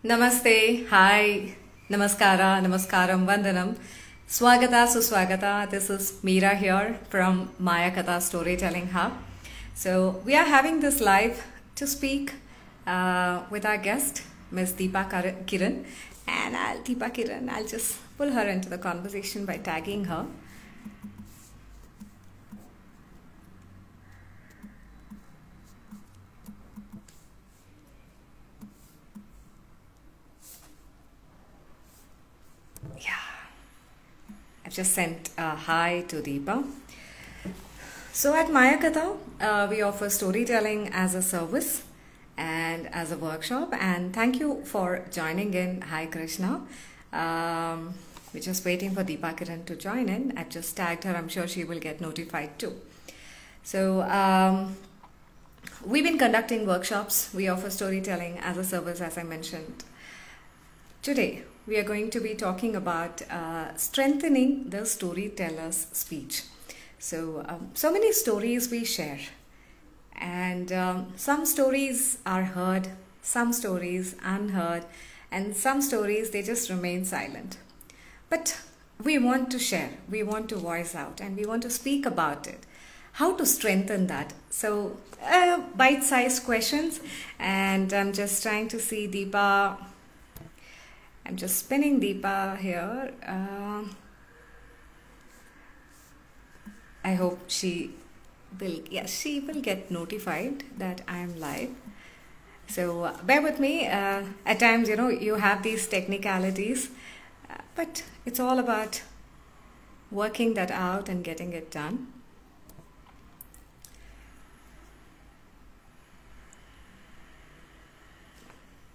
Namaste, hi, namaskara, namaskaram, vandanam, swagata, suswagata. This is Meera here from Maya Katha Storytelling Hub. So we are having this live to speak with our guest, Ms. Deepa Kiran. And Deepa Kiran, I'll just pull her into the conversation by tagging her. I've just sent a hi to Deepa. So at Maya Katha, we offer storytelling as a service and as a workshop. And thank you for joining in. Hi Krishna. We're just waiting for Deepa Kiran to join in. I've just tagged her. I'm sure she will get notified too. So we've been conducting workshops. We offer storytelling as a service, as I mentioned. Today, we are going to be talking about strengthening the storyteller's speech. So many stories we share, and some stories are heard, some stories unheard, and some stories they just remain silent. But we want to share, we want to voice out, and we want to speak about it. How to strengthen that? So bite-sized questions, and I'm just trying to see Deepa. I'm just spinning Deepa here. I hope she will get notified that I am live. So bear with me. At times, you have these technicalities, but it's all about working that out and getting it done.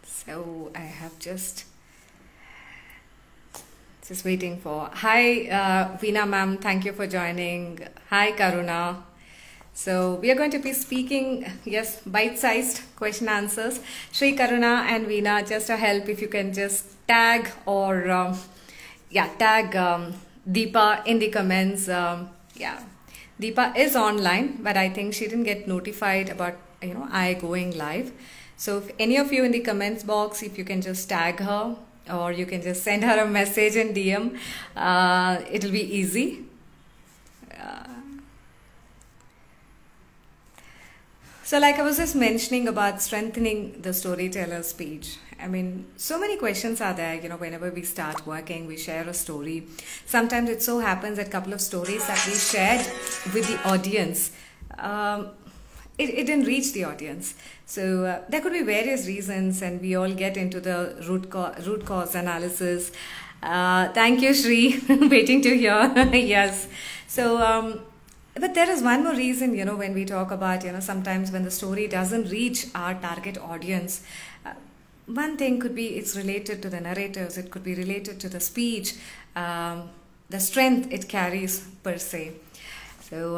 So I have just waiting for. Hi, Veena ma'am, thank you for joining. Hi, Karuna. So we are going to be speaking, yes, bite-sized question answers. Shri, Karuna and Veena, just a help if you can just tag or, tag Deepa in the comments. Deepa is online, but I think she didn't get notified about, I going live. So if any of you in the comments box, if you can just tag her, or you can just send her a message in DM. It'll be easy. So like I was just mentioning about strengthening the storyteller's speech. I mean, so many questions are there, whenever we start working, we share a story. Sometimes it so happens that a couple of stories that we shared with the audience, it didn't reach the audience. So there could be various reasons, and we all get into the root cause analysis. Thank you, Shri, waiting to hear. Yes. So, but there is one more reason, when we talk about, sometimes when the story doesn't reach our target audience, one thing could be it's related to the narrators, it could be related to the speech, the strength it carries per se. So,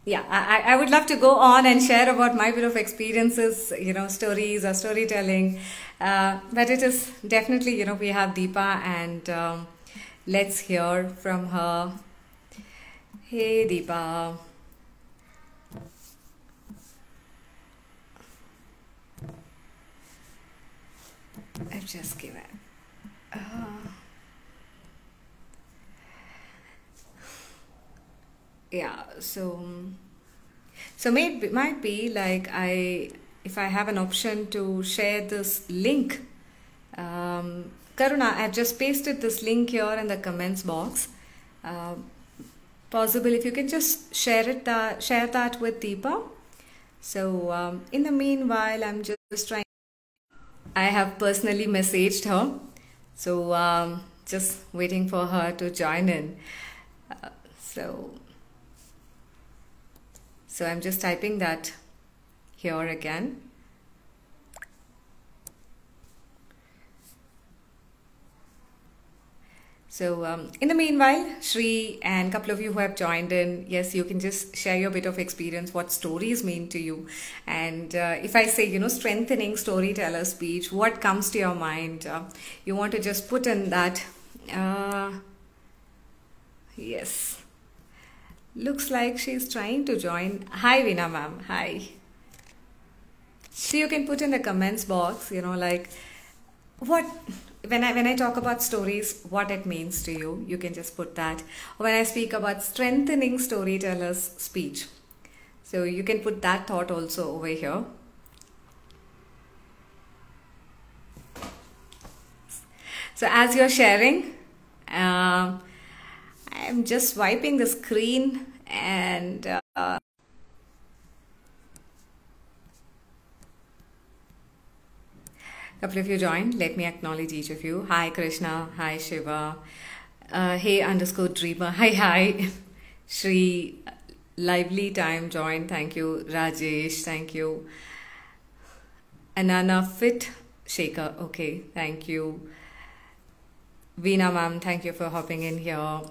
I would love to go on and share about my bit of experiences, stories or storytelling. But it is definitely, we have Deepa, and let's hear from her. Hey, Deepa. I've just given. Yeah, so might be like if I have an option to share this link, Karuna, I've just pasted this link here in the comments box. Possible if you can just share that with Deepa. So in the meanwhile, I'm just trying. I have personally messaged her, so just waiting for her to join in. So I'm just typing that here again. So in the meanwhile, Shri and a couple of you who have joined in, yes, you can just share your bit of experience, what stories mean to you. And if I say, strengthening storyteller speech, what comes to your mind? You want to just put in that. Yes. Looks like she's trying to join. Hi, Veena ma'am. Hi. So you can put in the comments box, what when I talk about stories, what it means to you, you can just put that. When I speak about strengthening storytellers' speech, so you can put that thought also over here. So as you're sharing, I'm just wiping the screen and couple of you joined. Let me acknowledge each of you. Hi Krishna. Hi Shiva. Hey underscore dreamer. Hi. Shri. Lively time joined. Thank you. Rajesh. Thank you. Anana Fit Shaker. Okay. Thank you. Veena ma'am. Thank you for hopping in here.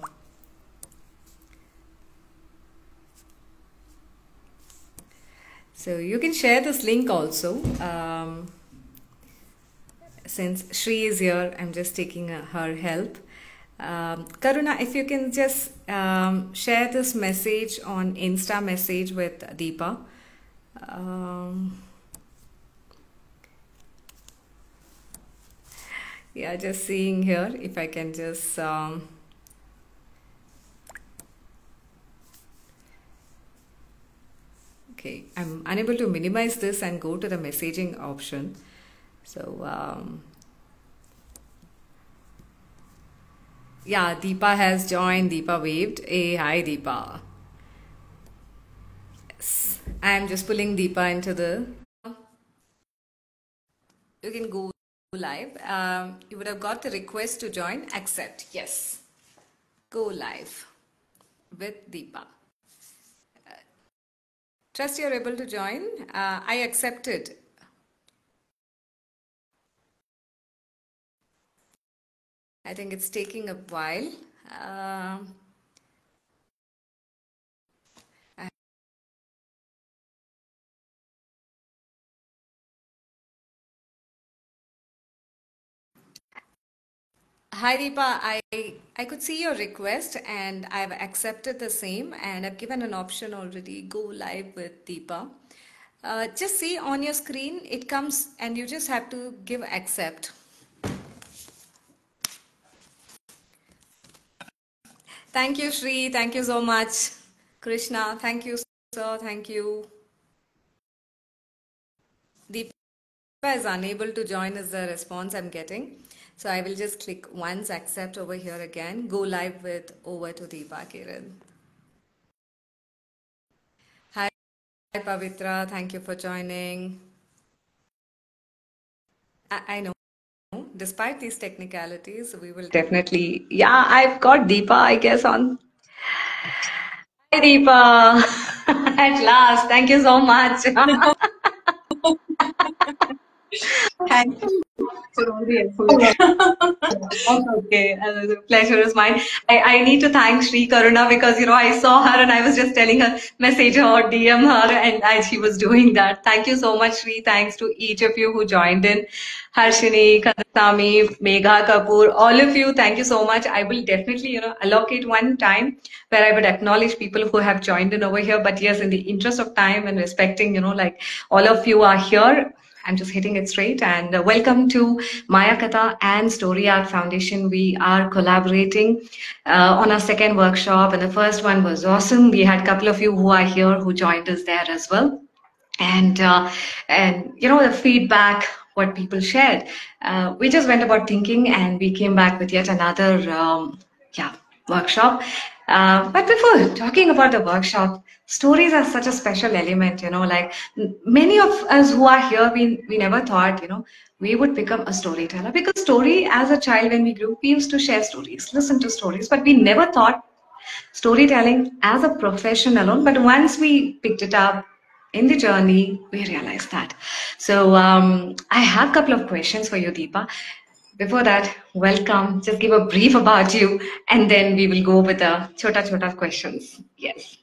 So you can share this link also. Since Shri is here, I'm just taking her help. Karuna, if you can just share this message on Insta message with Deepa. Yeah, just seeing here if I can just okay, I'm unable to minimize this and go to the messaging option. So yeah, Deepa has joined. Deepa waved. Hey, hi Deepa. Yes. I'm just pulling Deepa into the. You can go live. You would have got the request to join. Accept. Yes. Go live with Deepa. Trust you're able to join. I accepted. I think it's taking a while. Hi Deepa, I could see your request and I've accepted the same and I've given an option already, go live with Deepa. Just see on your screen, it comes and you just have to give accept. Thank you Shri, thank you so much. Krishna, thank you sir, thank you. Deepa is unable to join is the response I'm getting. So I will just click once accept over here again, go live with over to Deepa Kiran. Hi Pavitra, thank you for joining. I know, despite these technicalities, we will definitely. Yeah, I've got Deepa, I guess, on. Hi Deepa, at last, thank you so much. Thank you for all the effort. That's okay. The pleasure is mine. I need to thank Sri Karuna because I saw her and I was just telling her, message her or DM her, and she was doing that. Thank you so much, Sri. Thanks to each of you who joined in. Harshini, Kandasamy, Megha Kapoor, all of you, thank you so much. I will definitely, allocate one time where I would acknowledge people who have joined in over here. But yes, in the interest of time and respecting, like all of you are here, I'm just hitting it straight. And welcome to Maya Katha and Story Art Foundation. We are collaborating on our second workshop, and the first one was awesome. We had a couple of you who are here who joined us there as well. And the feedback, what people shared, we just went about thinking, and we came back with yet another workshop. But before talking about the workshop, stories are such a special element, like many of us who are here, we never thought, we would become a storyteller, because story as a child, when we grew, we used to share stories, listen to stories, but we never thought storytelling as a profession alone. But once we picked it up in the journey, we realized that. So I have a couple of questions for you, Deepa. Before that, welcome. Just give a brief about you, and then we will go with the chota questions. Yes.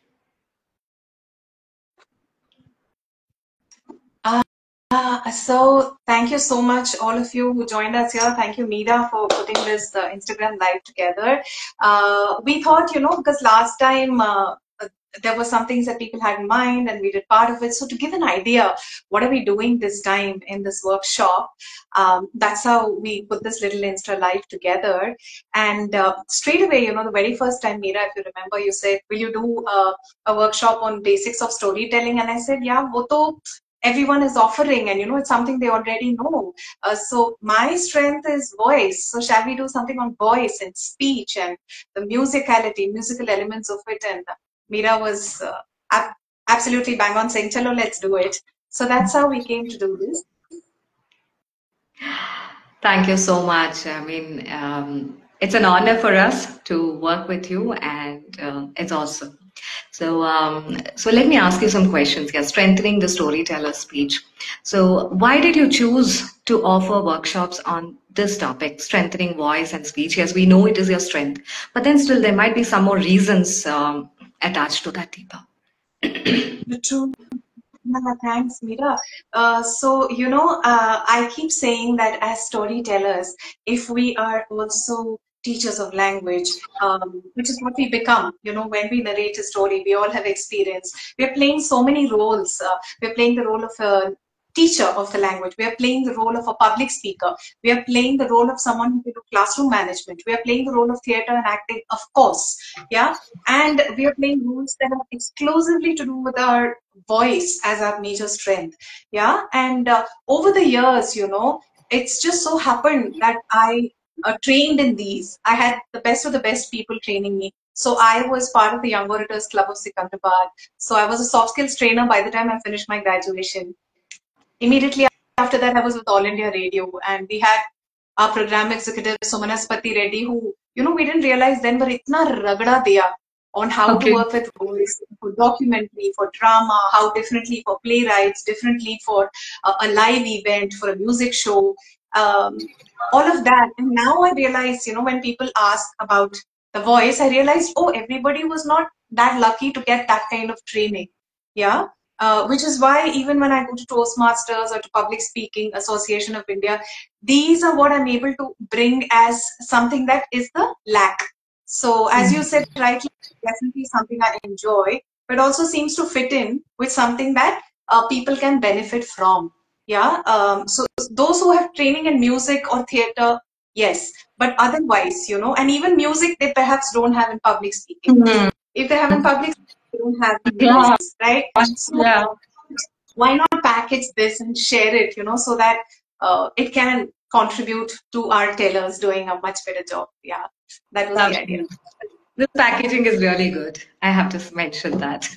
So thank you so much, all of you who joined us here. Thank you, Meera, for putting this Instagram live together. We thought, because last time there were some things that people had in mind and we did part of it. So to give an idea, what are we doing this time in this workshop? That's how we put this little Insta live together. And straight away, the very first time, Meera, if you remember, you said, will you do a workshop on basics of storytelling? And I said, yeah, wo to everyone is offering, and it's something they already know. So my strength is voice. So shall we do something on voice and speech and the musicality, musical elements of it? And Meera was absolutely bang on saying, chalo, let's do it. So that's how we came to do this. Thank you so much. I mean, it's an honor for us to work with you, and it's awesome. So let me ask you some questions. Yeah, strengthening the storyteller speech. So, why did you choose to offer workshops on this topic, strengthening voice and speech? Yes, we know it is your strength, but then still there might be some more reasons attached to that, Deepa. True. Thanks, Meera. I keep saying that as storytellers, if we are also teachers of language, which is what we become, when we narrate a story, we all have experience. We're playing so many roles. We're playing the role of a teacher of the language. We are playing the role of a public speaker. We are playing the role of someone who can do classroom management. We are playing the role of theater and acting, of course. Yeah. And we are playing roles that are exclusively to do with our voice as our major strength. Yeah. And over the years, it's just so happened that I trained in these. I had the best of the best people training me. So I was part of the Young Orators Club of Secunderabad. So I was a soft skills trainer by the time I finished my graduation. Immediately after that, I was with All India Radio, and we had our program executive Sumanaspati Reddy, who, we didn't realize then, but itna ragda diya on how to work with voice, for documentary, for drama, how differently for playwrights, differently for a live event, for a music show, all of that. And now I realize, when people ask about the voice, I realized, oh, everybody was not that lucky to get that kind of training. Yeah. Which is why even when I go to Toastmasters or to Public Speaking Association of India, these are what I'm able to bring as something that is the lack. So as you said rightly, definitely something I enjoy, but also seems to fit in with something that people can benefit from. Yeah. So those who have training in music or theater, yes, but otherwise, and even music they perhaps don't have in public speaking. Mm-hmm. If they have in public speaking, they don't have in Yeah. voice, right? So Yeah. why not package this and share it, so that it can contribute to our tailors doing a much better job. Yeah, that was the idea. The packaging is really good. I have to mention that.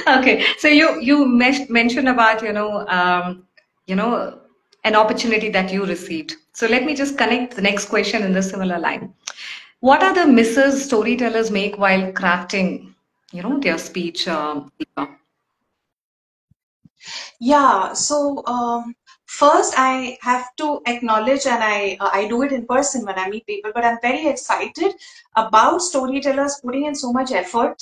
Okay, so you mentioned about an opportunity that you received. So let me just connect the next question in the similar line. What are the misses storytellers make while crafting, their speech? Yeah, so first I have to acknowledge, and I do it in person when I meet people, but I'm very excited about storytellers putting in so much effort,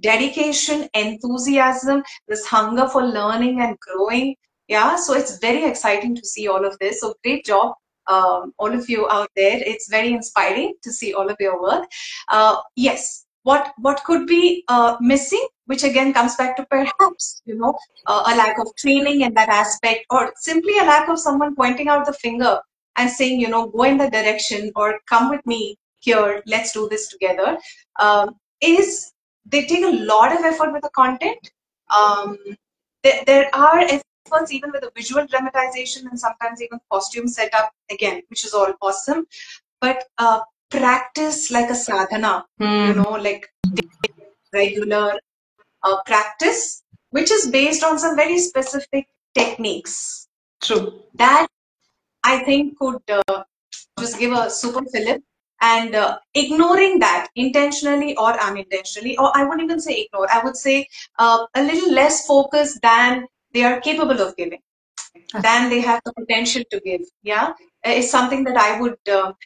dedication, enthusiasm, this hunger for learning and growing. Yeah, so it's very exciting to see all of this. So great job, all of you out there. It's very inspiring to see all of your work. Yes, what could be missing, which again comes back to perhaps a lack of training in that aspect, or simply a lack of someone pointing out the finger and saying, go in that direction or come with me here, let's do this together, is they take a lot of effort with the content. There are efforts even with the visual dramatization and sometimes even costume setup, again, which is all awesome. But practice like a sadhana, like regular practice, which is based on some very specific techniques. True. That I think could just give a super fillip. And ignoring that intentionally or unintentionally, or I wouldn't even say ignore, I would say a little less focus than they are capable of giving, than they have the potential to give. Yeah, is something that I would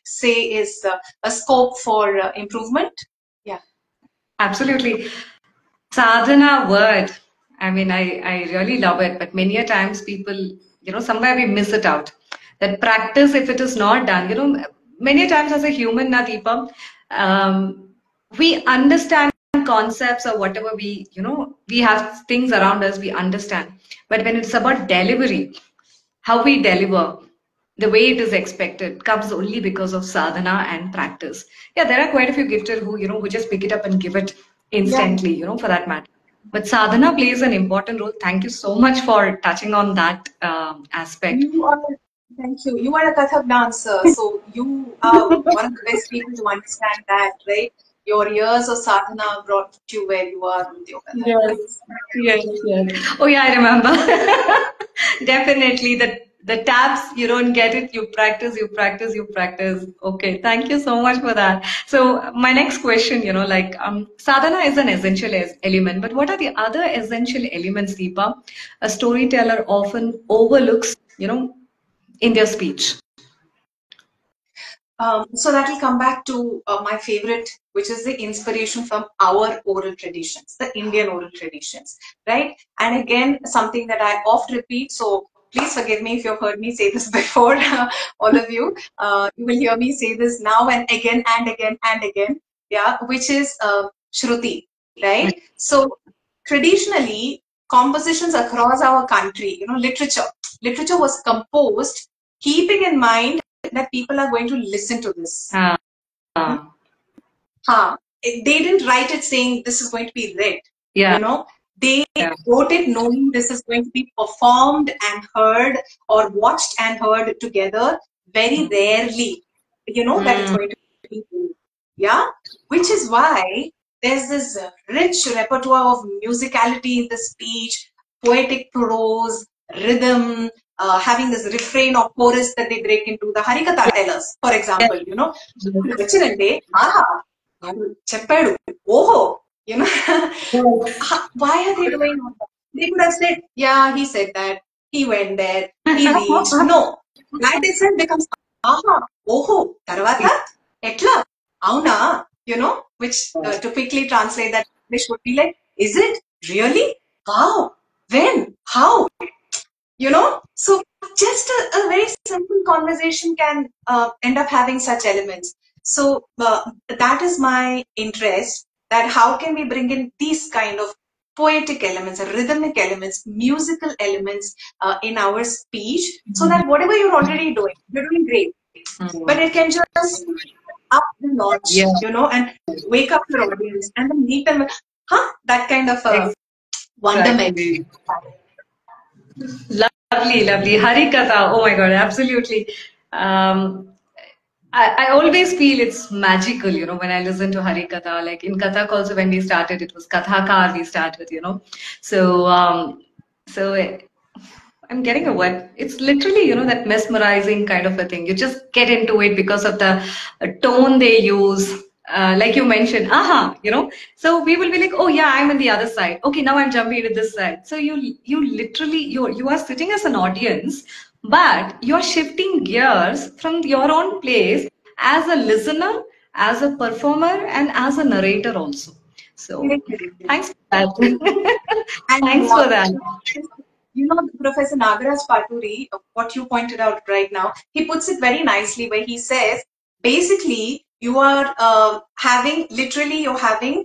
say is a scope for improvement. Yeah. Absolutely. Sadhana word. I mean, I really love it, but many a times people, somewhere we miss it out. That practice, if it is not done, many a times as a human, Deepa, we understand understand concepts or whatever we have things around us, we understand. But when it's about delivery, how we deliver, the way it is expected, comes only because of sadhana and practice. Yeah, there are quite a few gifters who just pick it up and give it Yeah. instantly, for that matter. But sadhana plays an important role. Thank you so much for touching on that aspect. You are, thank you. You are a Kathak dancer, so you are one of the best people to understand that, right? Your years of sadhana brought you where you are with your Kathak Yes, dance. yes, yes. Oh yeah, I remember. Definitely the taps, you don't get it, you practice, you practice, you practice. Okay, thank you so much for that. So my next question, like sadhana is an essential element, but what are the other essential elements, Deepa, a storyteller often overlooks, in their speech? So that will come back to my favorite, which is the inspiration from our oral traditions, the Indian oral traditions, right? And again, something that I oft repeat. So please forgive me if you've heard me say this before, all of you. You will hear me say this now and again and again and again. Yeah, which is Shruti, right? So traditionally, compositions across our country, literature was composed keeping in mind that people are going to listen to this. They didn't write it saying this is going to be read. Yeah. They Yeah. wrote it knowing this is going to be performed and heard or watched and heard together. Very rarely, that it's going to be. Yeah, which is why there's this rich repertoire of musicality in the speech, poetic prose, rhythm, having this refrain or chorus that they break into. The Harikatha tellers, for example, వచ్చినంటే ఆహా వాడు చెప్పాడు ఓహో why are they doing all that? They could have said, yeah, he said that, he went there, he reached. No, that itself becomes aha, oho, tarvata, etla, auna, which to quickly translate that English would be like, is it really? How? When? How? So just a very simple conversation can end up having such elements. So that is my interest, that how can we bring in these kind of poetic elements, rhythmic elements, musical elements in our speech, so that whatever you're already doing, you're doing great, but it can just up the notch, and wake up your audience and then meet them with, that kind of wonderment. Lovely, lovely. Harikatha. Oh my God, absolutely. I always feel it's magical, when I listen to Harikatha. Like in Kathak also, when we started, it was Kathakar we started, So, so I'm getting a word. It's literally, that mesmerizing kind of a thing. You just get into it because of the tone they use. Like you mentioned, So we will be like, oh yeah, I'm on the other side. Okay, now I'm jumping to this side. So you literally you are sitting as an audience, but you're shifting gears from your own place as a listener, as a performer, and as a narrator also. So thanks for that. And Thanks for that. Professor Nagaraj Paturi, what you pointed out right now, he puts it very nicely where he says, basically, you are you're having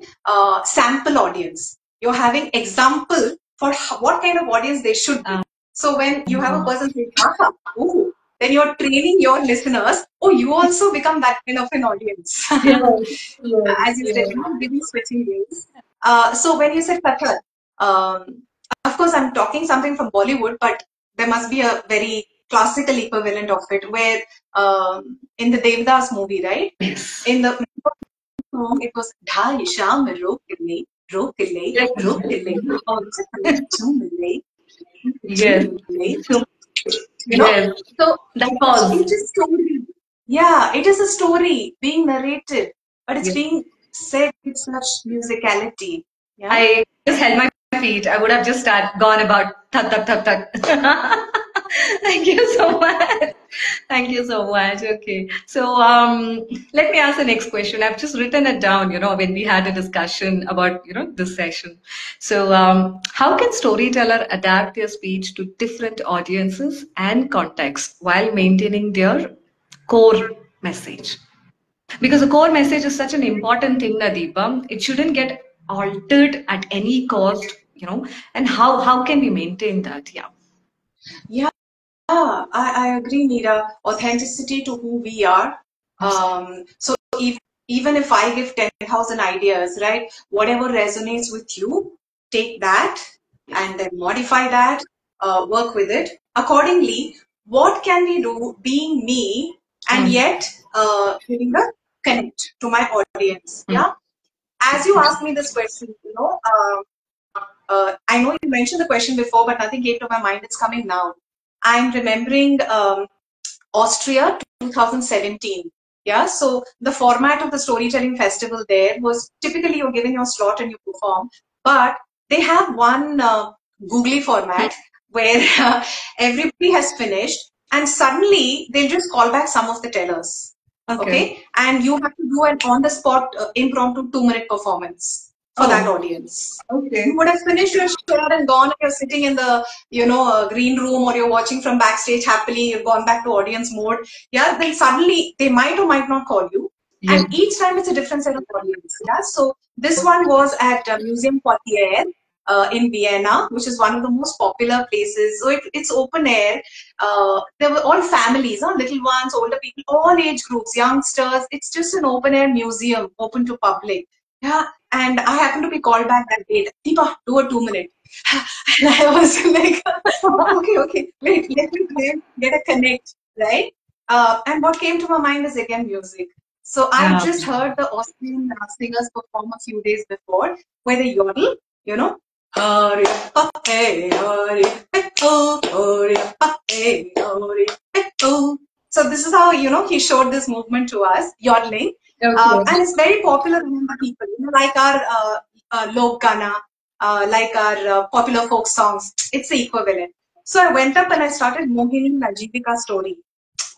sample audience. You're having example for what kind of audience they should be. So when you have a person saying, ooh, then you're training your listeners. Oh, you also become that kind of an audience. As you said, giving switching ways. So when you said Kathak, of course, I'm talking something from Bollywood, but there must be a very classical equivalent of it, where in the Devdas movie, right? In the song, it was Dhai Sham Rokile, Rokile, Rokile, or Chumile, Yes. So that was. It is story. Yeah, it is a story being narrated, but it's being said with such musicality. Yeah. I just held my feet. I would have just gone about thak thak thak thak. Thank you so much. Thank you so much. Okay. So let me ask the next question. I've just written it down, when we had a discussion about, this session. So how can storyteller adapt their speech to different audiences and contexts while maintaining their core message? Because the core message is such an important thing, Nadeepa. It shouldn't get altered at any cost, and how can we maintain that? Yeah. Yeah, I agree, Meera. Authenticity to who we are. So even if I give 10,000 ideas, right, whatever resonates with you, take that and then modify that, work with it. Accordingly, what can we do being me and yet giving a connect to my audience? Yeah. As you asked me this question, I know you mentioned the question before, but nothing came to my mind. It's coming now. I'm remembering Austria 2017. Yeah, so the format of the storytelling festival there was typically you're given your slot and you perform, but they have one googly format where everybody has finished and suddenly they'll just call back some of the tellers. Okay, and you have to do an on the spot impromptu 2-minute performance for that audience. Okay. You would have finished your show and gone, and you're sitting in the green room, or you're watching from backstage happily, you've gone back to audience mode. Yeah, then suddenly they might or might not call you. Yeah. And each time it's a different set of audience. Yeah, so this one was at Museum Poitiers in Vienna, which is one of the most popular places. So it's open air. There were all families, little ones, older people, all age groups, youngsters. It's just an open air museum, open to public. Yeah, and I happened to be called back that day. Deepa, do a 2-minute. And I was like, okay, wait, let me get a connect, right? And what came to my mind is again music. So I just heard the Austrian singers perform a few days before, where they yodel, Hurry, hey, hurry, oh, hurry, hey, hurry, oh. So this is how, he showed this movement to us, yodeling. And it's very popular among the people, like our Lok Gana, like our popular folk songs. It's the equivalent. So I went up and I started Mohini Najibika story,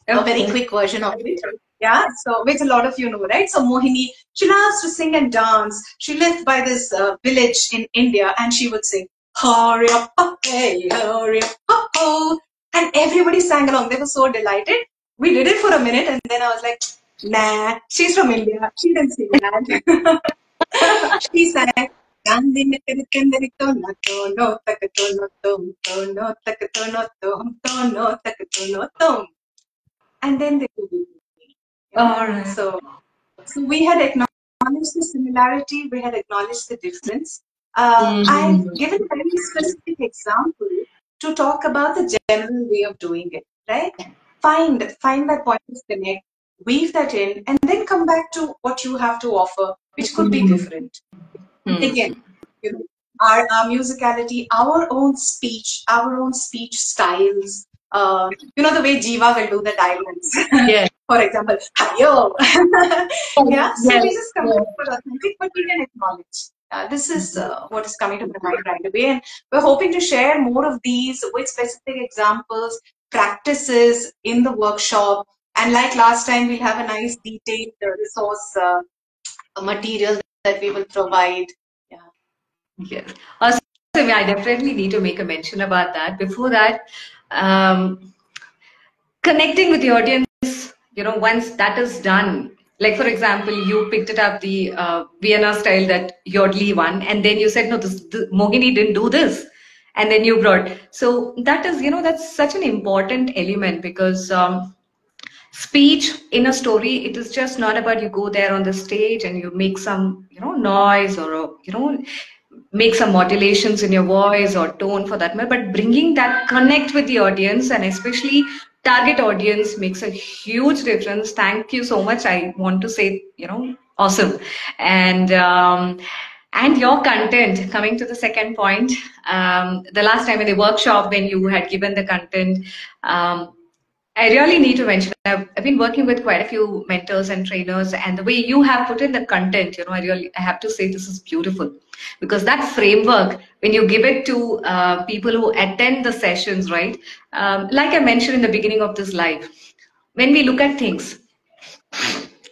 a very quick version of it. Yeah, so which a lot of you know, right? So Mohini, she loves to sing and dance. She lived by this village in India, and she would sing, hurry up, hey, hurry up, oh. And everybody sang along. They were so delighted. We did it for a minute, and then I was like, nah, she's from India. She didn't sing that. She sang, and then they would be. So we had acknowledged the similarity, we had acknowledged the difference. I've given a very specific example to talk about the general way of doing it, right? Find that point of connect, weave that in, and then come back to what you have to offer, which could be different. Again, our musicality, our own speech styles. The way Jiva will do the diamonds. For example, Hayo. Yeah, so we just come back for authentic, but we can acknowledge. This is what is coming to my mind right away. And we're hoping to share more of these with specific examples, practices in the workshop. And like last time, we'll have a nice detailed resource material that we will provide. Yes. I definitely need to make a mention about that. Before that, connecting with the audience, once that is done, like for example, you picked it up the Vienna style, that Yodli one, and then you said, no, Mohini didn't do this. And then you brought. So that is, that's such an important element, because speech in a story, it is just not about you go there on the stage and you make some, noise, or, make some modulations in your voice or tone for that matter, but bringing that connect with the audience, and especially target audience, makes a huge difference. Thank you so much. I want to say, awesome. And your content, coming to the second point, the last time in the workshop when you had given the content, I really need to mention, I've been working with quite a few mentors and trainers, and the way you have put in the content, I have to say this is beautiful, because that framework, when you give it to people who attend the sessions, right? Like I mentioned in the beginning of this live, when we look at things,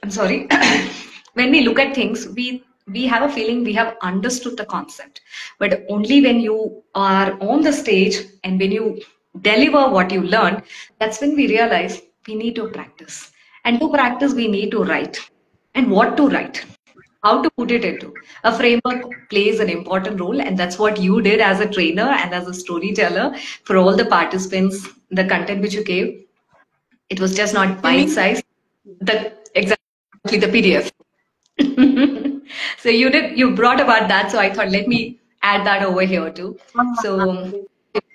I'm sorry, when we look at things, we have a feeling we have understood the concept, but only when you are on the stage and when you deliver what you learned, that's when we realize we need to practice. And to practice, we need to write. And what to write? how to put it into. A framework plays an important role, and that's what you did as a trainer and as a storyteller for all the participants. The content which you gave, it was just not You bite mean? size. The exactly the PDF. So you brought about that, so I thought let me add that over here too. So,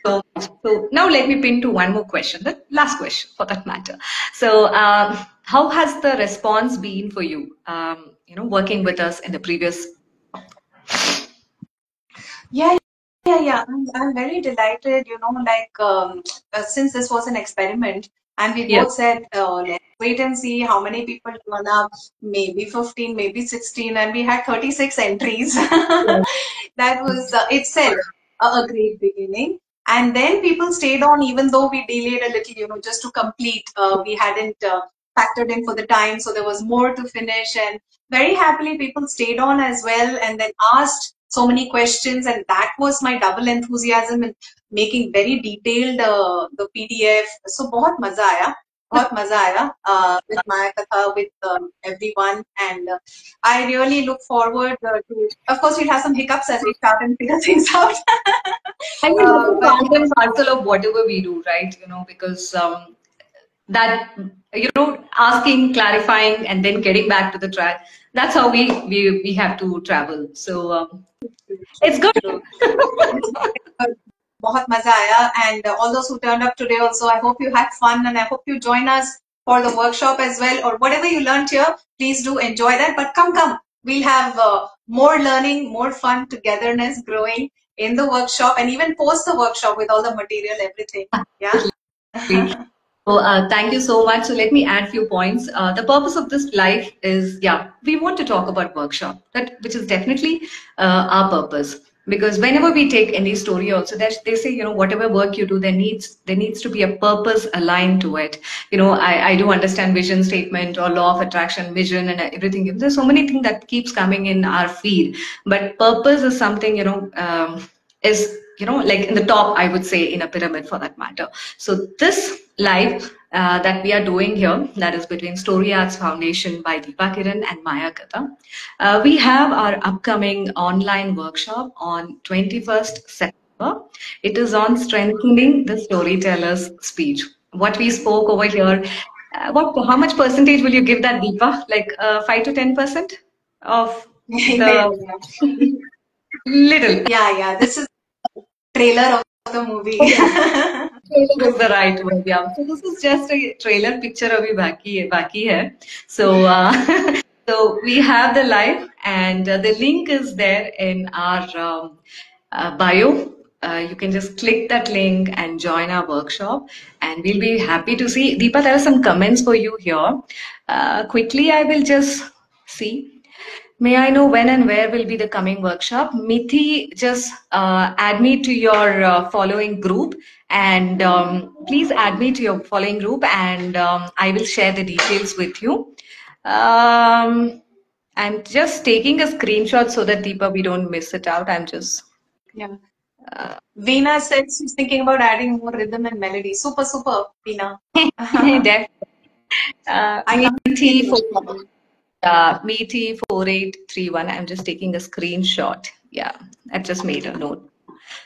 so now let me pin to one more question, the last question for that matter. So how has the response been for you? Working with us in the previous. Yeah, yeah. I'm very delighted, since this was an experiment and we Yeah. both said, let's wait and see how many people turn up, maybe 15, maybe 16, and we had 36 entries. That was itself a great beginning. And then people stayed on, even though we delayed a little, just to complete. We hadn't factored in for the time, so there was more to finish. And very happily, people stayed on as well and then asked so many questions. And that was my double enthusiasm in making very detailed the PDF. So, बहुत मजा आया with my katha, with everyone. And I really look forward to, of course, we'll have some hiccups as we start and figure things out. I mean, that's a But part and parcel of whatever we do, right? Because that asking, clarifying, and then getting back to the track. That's how we have to travel. So it's good. true. बहुत मजा आया. And all those who turned up today also, I hope you had fun and I hope you join us for the workshop as well, or whatever you learned here. Please do enjoy that. But come, we'll have more learning, more fun, togetherness growing in the workshop and even post the workshop with all the material, everything. Yeah. So, thank you so much. So let me add few points. The purpose of this live is, yeah, we want to talk about workshop, that which is definitely our purpose. Because whenever we take any story, also they say, whatever work you do, there needs to be a purpose aligned to it. I do understand vision statement or law of attraction, vision, and everything. There's so many things that keeps coming in our feed, but purpose is something is like in the top, I would say, in a pyramid for that matter. So this live that we are doing here, that is between Story Arts Foundation by Deepa Kiran and Maya Katha. We have our upcoming online workshop on 21st September. It is on strengthening the storyteller's speech. What we spoke over here, how much percentage will you give that, Deepa? Like 5 to 10% of Yeah, the little. yeah. This is trailer of the movie. Trailer is the right word, yeah. So this is just a trailer picture अभी बाकी है. So so we have the live and the link is there in our bio. You can just click that link and join our workshop, and we'll be happy to see. Deepa, there are some comments for you here. Quickly, I will just see. May I know when and where will be the coming workshop? Mithi, just add me to your following group, and please add me to your following group, and I will share the details with you. Um, I'm just taking a screenshot so that Deepa, we don't miss it out. I'm just Yeah. Veena says she's thinking about adding more rhythm and melody. Super, Veena. definitely. I can't Mithi hear for you. Meaty 4831. I'm just taking a screenshot. Yeah, I just made a note.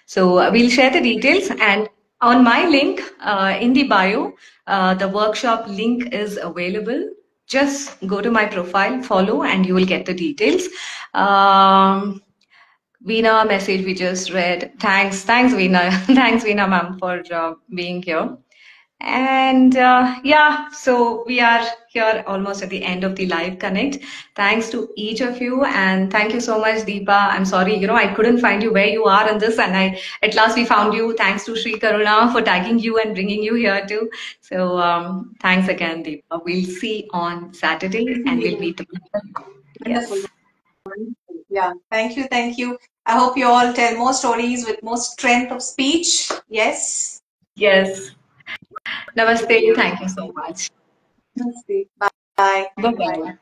So we'll share the details, and on my link in the bio, the workshop link is available. Just go to my profile, follow, and you will get the details. Veena message we just read. Thanks, Veena. Thanks, Veena ma'am, for being here. And yeah, so we are here almost at the end of the live connect. Thanks to each of you, and thank you so much, Deepa. I'm sorry, I couldn't find you where you are in this, and at last we found you. Thanks to Sri Karuna for tagging you and bringing you here too. So thanks again, Deepa. We'll see on Saturday, and we'll meet tomorrow. Wonderful. Yes, Wonderful. Yeah. Thank you. I hope you all tell more stories with more strength of speech. Yes. yes. Namaste. Thank you so much. Namaste. Bye. Bye Bye. bye.